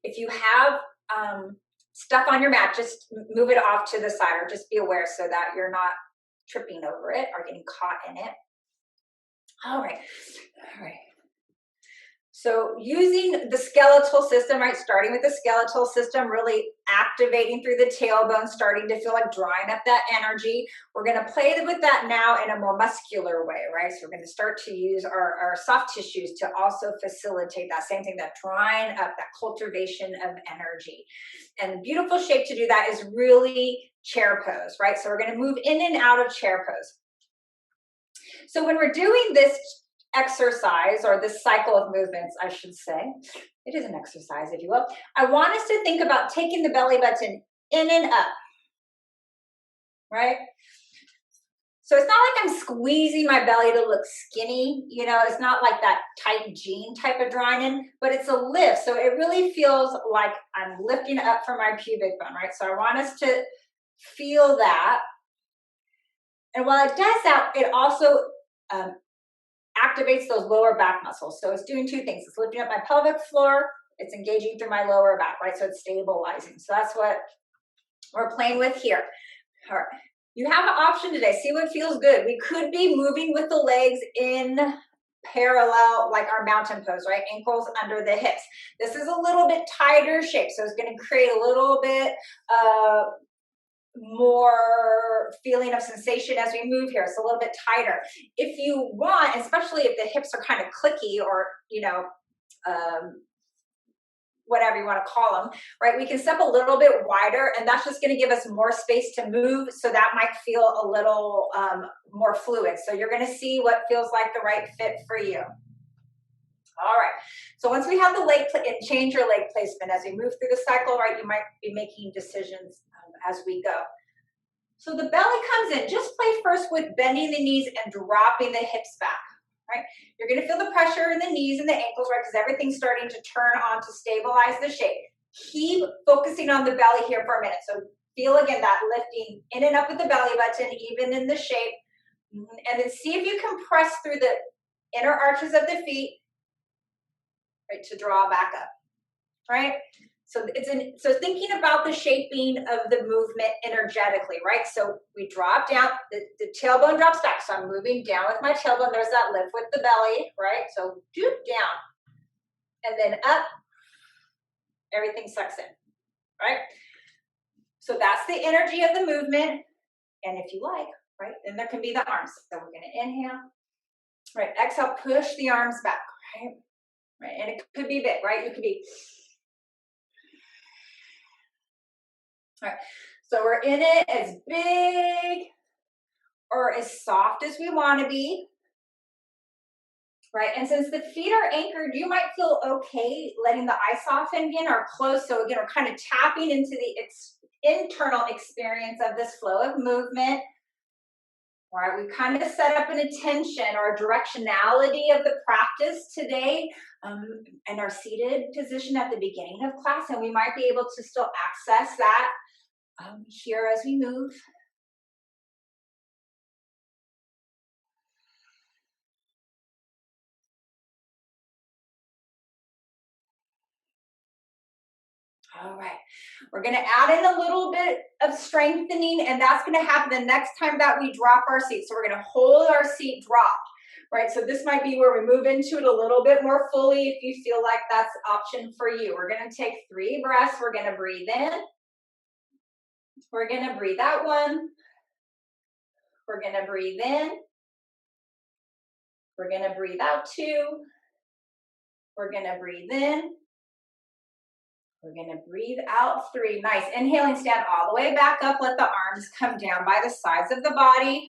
If you have stuff on your mat, just move it off to the side, or just be aware so that you're not tripping over it or getting caught in it. All right. So using the skeletal system, right, starting with the skeletal system, really activating through the tailbone, starting to feel like drawing up that energy. We're going to play with that now in a more muscular way, right? So we're going to start to use our soft tissues to also facilitate that same thing, that drawing up, that cultivation of energy. And the beautiful shape to do that is really chair pose, right? So we're going to move in and out of chair pose. So when we're doing this exercise, or this cycle of movements, I should say, it is an exercise, if you will, I want us to think about taking the belly button in and up, right? So it's not like I'm squeezing my belly to look skinny, you know, it's not like that tight jean type of drawing in, but it's a lift. So it really feels like I'm lifting up from my pubic bone, right? So I want us to feel that. And while it does that, it also activates those lower back muscles. So it's doing two things. It's lifting up my pelvic floor. It's engaging through my lower back, right? So it's stabilizing. So that's what we're playing with here. All right. You have an option today. See what feels good. We could be moving with the legs in parallel, like our mountain pose, right? Ankles under the hips. This is a little bit tighter shape. So it's going to create a little bit more feeling of sensation as we move here. It's a little bit tighter. If you want, especially if the hips are kind of clicky, or, you know, whatever you want to call them, right? We can step a little bit wider, and that's just going to give us more space to move. So that might feel a little more fluid. So you're going to see what feels like the right fit for you. All right. So once we have the leg, change your leg placement as we move through the cycle, right? You might be making decisions as we go. So the belly comes in. Just play first with bending the knees and dropping the hips back, right? You're going to feel the pressure in the knees and the ankles, right? Because everything's starting to turn on to stabilize the shape. Keep focusing on the belly here for a minute. So feel again that lifting in and up with the belly button, even in the shape. And then see if you can press through the inner arches of the feet, right, to draw back up, right? So so thinking about the shaping of the movement energetically, right? So we drop down, the tailbone drops back. So I'm moving down with my tailbone. There's that lift with the belly, right? So doop down and then up, everything sucks in, right? So that's the energy of the movement. And if you like, right, then there can be the arms. So we're going to inhale, right? Exhale, push the arms back, right? Right, and it could be big, right? You could be, all right. So we're in it as big or as soft as we want to be, right? And since the feet are anchored, you might feel okay letting the eye soften again or close. So again, we're kind of tapping into the internal experience of this flow of movement. All right, we kind of set up an intention or a directionality of the practice today in our seated position at the beginning of class, and we might be able to still access that here as we move. All right, we're going to add in a little bit of strengthening, and that's going to happen the next time that we drop our seat. So we're going to hold our seat dropped, right? So this might be where we move into it a little bit more fully if you feel like that's an option for you. We're going to take 3 breaths. We're going to breathe in. We're going to breathe out 1. We're going to breathe in. We're going to breathe out 2. We're going to breathe in. We're going to breathe out 3. Nice. Inhaling, stand all the way back up. Let the arms come down by the sides of the body.